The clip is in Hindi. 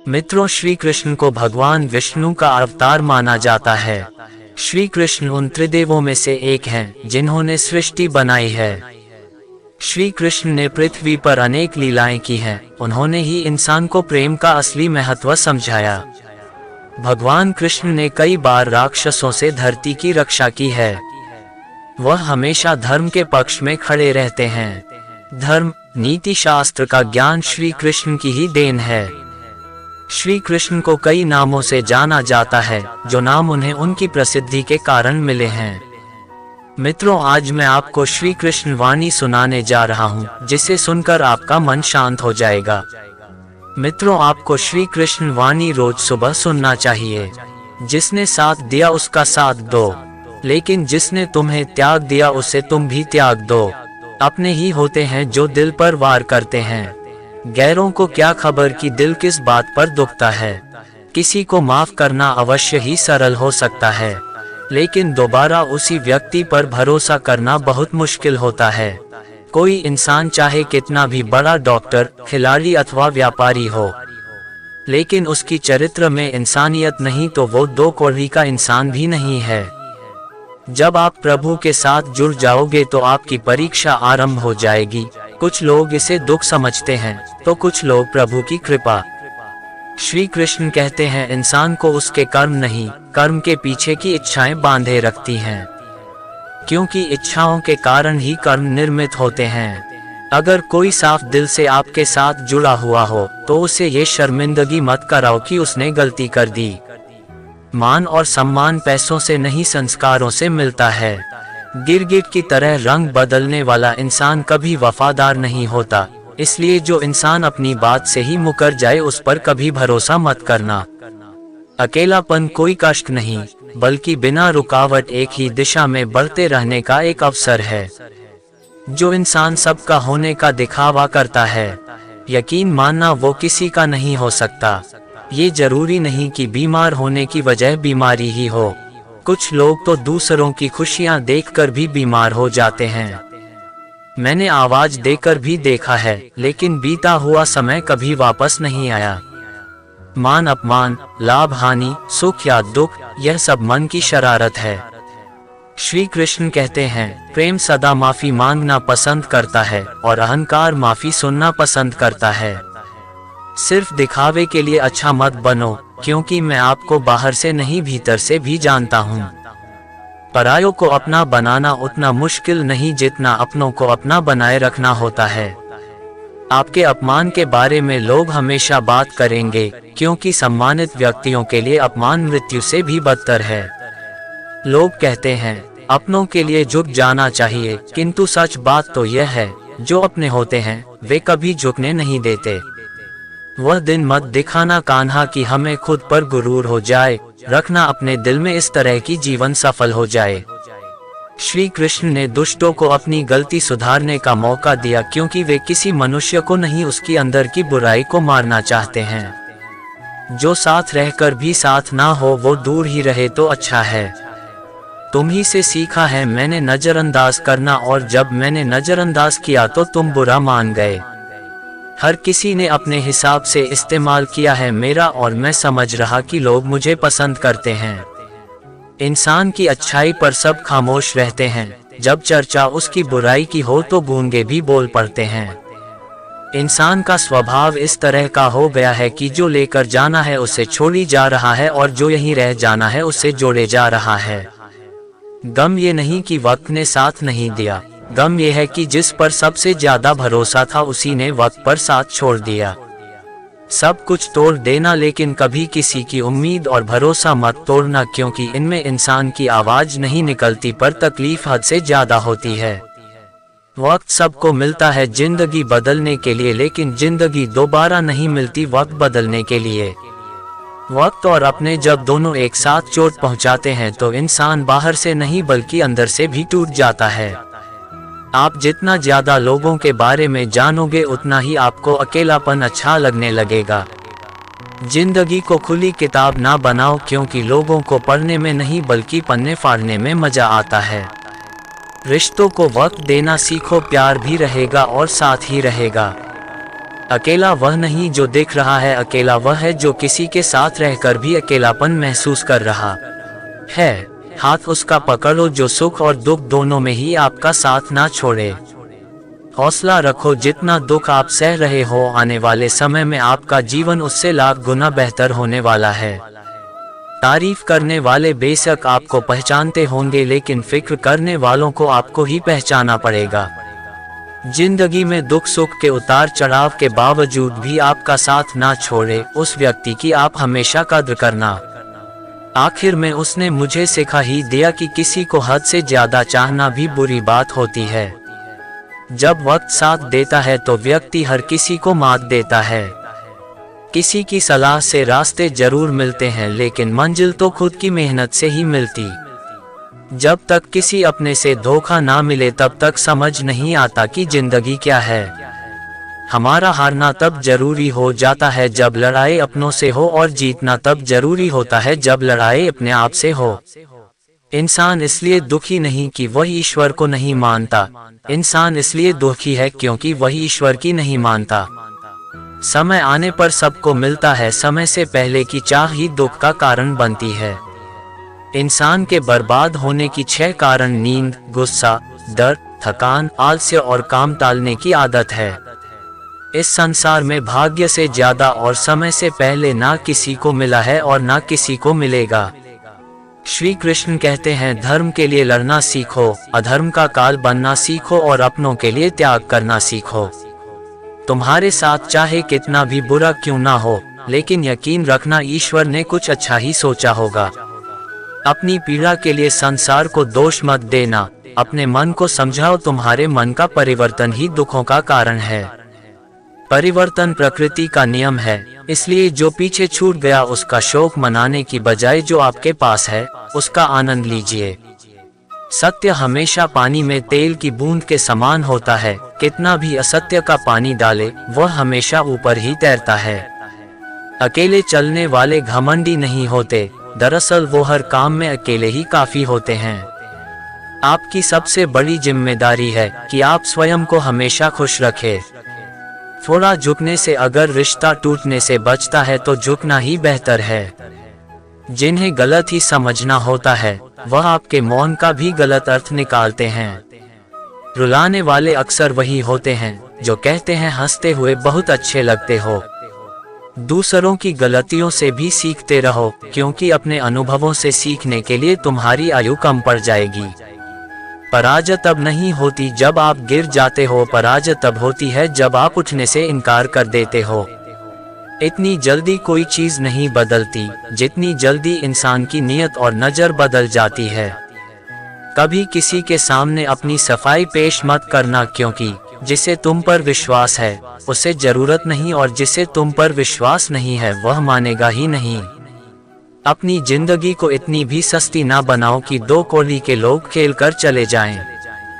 मित्रों, श्री कृष्ण को भगवान विष्णु का अवतार माना जाता है। श्री कृष्ण उन त्रिदेवों में से एक हैं जिन्होंने सृष्टि बनाई है। श्री कृष्ण ने पृथ्वी पर अनेक लीलाएं की हैं। उन्होंने ही इंसान को प्रेम का असली महत्व समझाया। भगवान कृष्ण ने कई बार राक्षसों से धरती की रक्षा की है। वह हमेशा धर्म के पक्ष में खड़े रहते हैं। धर्म, नीति शास्त्र का ज्ञान श्री कृष्ण की ही देन है। श्री कृष्ण को कई नामों से जाना जाता है, जो नाम उन्हें उनकी प्रसिद्धि के कारण मिले हैं। मित्रों, आज मैं आपको श्री कृष्ण वाणी सुनाने जा रहा हूँ, जिसे सुनकर आपका मन शांत हो जाएगा। मित्रों, आपको श्री कृष्ण वाणी रोज सुबह सुनना चाहिए। जिसने साथ दिया उसका साथ दो, लेकिन जिसने तुम्हें त्याग दिया उसे तुम भी त्याग दो। अपने ही होते हैं जो दिल पर वार करते हैं। गैरों को क्या खबर कि दिल किस बात पर दुखता है। किसी को माफ करना अवश्य ही सरल हो सकता है, लेकिन दोबारा उसी व्यक्ति पर भरोसा करना बहुत मुश्किल होता है। कोई इंसान चाहे कितना भी बड़ा डॉक्टर, खिलाड़ी अथवा व्यापारी हो, लेकिन उसकी चरित्र में इंसानियत नहीं तो वो दो कौड़ी का इंसान भी नहीं है। जब आप प्रभु के साथ जुड़ जाओगे तो आपकी परीक्षा आरंभ हो जाएगी। कुछ लोग इसे दुख समझते हैं तो कुछ लोग प्रभु की कृपा। श्री कृष्ण कहते हैं, इंसान को उसके कर्म नहीं, कर्म के पीछे की इच्छाएं बांधे रखती हैं, क्योंकि इच्छाओं के कारण ही कर्म निर्मित होते हैं। अगर कोई साफ दिल से आपके साथ जुड़ा हुआ हो तो उसे ये शर्मिंदगी मत कराओ कि उसने गलती कर दी। मान और सम्मान पैसों से नहीं, संस्कारों से मिलता है। गिरगिट की तरह रंग बदलने वाला इंसान कभी वफादार नहीं होता। इसलिए जो इंसान अपनी बात से ही मुकर जाए उस पर कभी भरोसा मत करना। अकेलापन कोई कष्ट नहीं, बल्कि बिना रुकावट एक ही दिशा में बढ़ते रहने का एक अवसर है। जो इंसान सबका होने का दिखावा करता है, यकीन मानना वो किसी का नहीं हो सकता। ये जरूरी नहीं कि बीमार होने की वजह बीमारी ही हो। कुछ लोग तो दूसरों की खुशियां देखकर भी बीमार हो जाते हैं। मैंने आवाज देकर भी देखा है, लेकिन बीता हुआ समय कभी वापस नहीं आया। मान अपमान, लाभ हानि, सुख या दुख, यह सब मन की शरारत है। श्री कृष्ण कहते हैं, प्रेम सदा माफी मांगना पसंद करता है और अहंकार माफी सुनना पसंद करता है। सिर्फ दिखावे के लिए अच्छा मत बनो, क्योंकि मैं आपको बाहर से नहीं भीतर से भी जानता हूँ। परायों को अपना बनाना उतना मुश्किल नहीं जितना अपनों को अपना बनाए रखना होता है। आपके अपमान के बारे में लोग हमेशा बात करेंगे, क्योंकि सम्मानित व्यक्तियों के लिए अपमान मृत्यु से भी बदतर है। लोग कहते हैं, अपनों के लिए झुक जाना चाहिए, किंतु सच बात तो यह है, जो अपने होते हैं वे कभी झुकने नहीं देते। वह दिन मत दिखाना कान्हा कि हमें खुद पर गुरूर हो जाए, रखना अपने दिल में इस तरह की जीवन सफल हो जाए। श्री कृष्ण ने दुष्टों को अपनी गलती सुधारने का मौका दिया, क्योंकि वे किसी मनुष्य को नहीं, उसकी अंदर की बुराई को मारना चाहते हैं। जो साथ रहकर भी साथ ना हो वो दूर ही रहे तो अच्छा है। तुम ही से सीखा है मैंने नजरअंदाज करना, और जब मैंने नजरअंदाज किया तो तुम बुरा मान गए। हर किसी ने अपने हिसाब से इस्तेमाल किया है मेरा, और मैं समझ रहा कि लोग मुझे पसंद करते हैं। इंसान की अच्छाई पर सब खामोश रहते हैं, जब चर्चा उसकी बुराई की हो तो गूंगे भी बोल पड़ते हैं। इंसान का स्वभाव इस तरह का हो गया है कि जो लेकर जाना है उसे छोड़ी जा रहा है, और जो यहीं रह जाना है उसे जोड़े जा रहा है। गम ये नहीं कि वक्त ने साथ नहीं दिया, गम यह है कि जिस पर सबसे ज्यादा भरोसा था उसी ने वक्त पर साथ छोड़ दिया। सब कुछ तोड़ देना, लेकिन कभी किसी की उम्मीद और भरोसा मत तोड़ना, क्योंकि इनमें इंसान की आवाज नहीं निकलती पर तकलीफ हद से ज्यादा होती है। वक्त सबको मिलता है जिंदगी बदलने के लिए, लेकिन जिंदगी दोबारा नहीं मिलती वक्त बदलने के लिए। वक्त और अपने जब दोनों एक साथ चोट पहुंचाते हैं तो इंसान बाहर से नहीं बल्कि अंदर से भी टूट जाता है। आप जितना ज्यादा लोगों के बारे में जानोगे उतना ही आपको अकेलापन अच्छा लगने लगेगा। जिंदगी को खुली किताब ना बनाओ, क्योंकि लोगों को पढ़ने में नहीं बल्कि पन्ने फाड़ने में मजा आता है। रिश्तों को वक्त देना सीखो, प्यार भी रहेगा और साथ ही रहेगा। अकेला वह नहीं जो दिख रहा है, अकेला वह है जो किसी के साथ रहकर भी अकेलापन महसूस कर रहा है। हाथ उसका पकड़ो जो सुख और दुख दोनों में ही आपका साथ ना छोड़े। हौसला रखो, जितना दुख आप सह रहे हो आने वाले समय में आपका जीवन उससे लाख गुना बेहतर होने वाला है। तारीफ करने वाले बेशक आपको पहचानते होंगे, लेकिन फिक्र करने वालों को आपको ही पहचाना पड़ेगा। जिंदगी में दुख सुख के उतार चढ़ाव के बावजूद भी आपका साथ ना छोड़े उस व्यक्ति की आप हमेशा कद्र करना। आखिर में उसने मुझे सिखा ही दिया कि किसी को हद से ज्यादा चाहना भी बुरी बात होती है। जब वक्त साथ देता है तो व्यक्ति हर किसी को मात देता है। किसी की सलाह से रास्ते जरूर मिलते हैं, लेकिन मंजिल तो खुद की मेहनत से ही मिलती। जब तक किसी अपने से धोखा ना मिले तब तक समझ नहीं आता कि जिंदगी क्या है। हमारा हारना तब जरूरी हो जाता है जब लड़ाई अपनों से हो, और जीतना तब जरूरी होता है जब लड़ाई अपने आप से हो। इंसान इसलिए दुखी नहीं कि वह ईश्वर को नहीं मानता, इंसान इसलिए दुखी है क्योंकि वह ईश्वर की नहीं मानता। समय आने पर सबको मिलता है, समय से पहले की चाह ही दुख का कारण बनती है। इंसान के बर्बाद होने की 6 कारण नींद, गुस्सा, डर, थकान, आलस्य और काम टालने की आदत है। इस संसार में भाग्य से ज्यादा और समय से पहले ना किसी को मिला है और ना किसी को मिलेगा। श्री कृष्ण कहते हैं, धर्म के लिए लड़ना सीखो, अधर्म का काल बनना सीखो और अपनों के लिए त्याग करना सीखो। तुम्हारे साथ चाहे कितना भी बुरा क्यों ना हो, लेकिन यकीन रखना ईश्वर ने कुछ अच्छा ही सोचा होगा। अपनी पीड़ा के लिए संसार को दोष मत देना, अपने मन को समझाओ, तुम्हारे मन का परिवर्तन ही दुखों का कारण है। परिवर्तन प्रकृति का नियम है, इसलिए जो पीछे छूट गया उसका शोक मनाने की बजाय जो आपके पास है उसका आनंद लीजिए। सत्य हमेशा पानी में तेल की बूंद के समान होता है, कितना भी असत्य का पानी डाले वह हमेशा ऊपर ही तैरता है। अकेले चलने वाले घमंडी नहीं होते, दरअसल वो हर काम में अकेले ही काफी होते हैं। आपकी सबसे बड़ी जिम्मेदारी है कि आप स्वयं को हमेशा खुश रखें। थोड़ा झुकने से अगर रिश्ता टूटने से बचता है तो झुकना ही बेहतर है। जिन्हें गलत ही समझना होता है वह आपके मौन का भी गलत अर्थ निकालते हैं। रुलाने वाले अक्सर वही होते हैं जो कहते हैं हंसते हुए बहुत अच्छे लगते हो। दूसरों की गलतियों से भी सीखते रहो, क्योंकि अपने अनुभवों से सीखने के लिए तुम्हारी आयु कम पड़ जाएगी। पराजय तब नहीं होती जब आप गिर जाते हो, पराजय तब होती है जब आप उठने से इनकार कर देते हो। इतनी जल्दी कोई चीज नहीं बदलती जितनी जल्दी इंसान की नीयत और नजर बदल जाती है। कभी किसी के सामने अपनी सफाई पेश मत करना, क्योंकि जिसे तुम पर विश्वास है उसे जरूरत नहीं, और जिसे तुम पर विश्वास नहीं है वह मानेगा ही नहीं। अपनी जिंदगी को इतनी भी सस्ती ना बनाओ कि 2 कौड़ी के लोग खेल कर चले जाएं।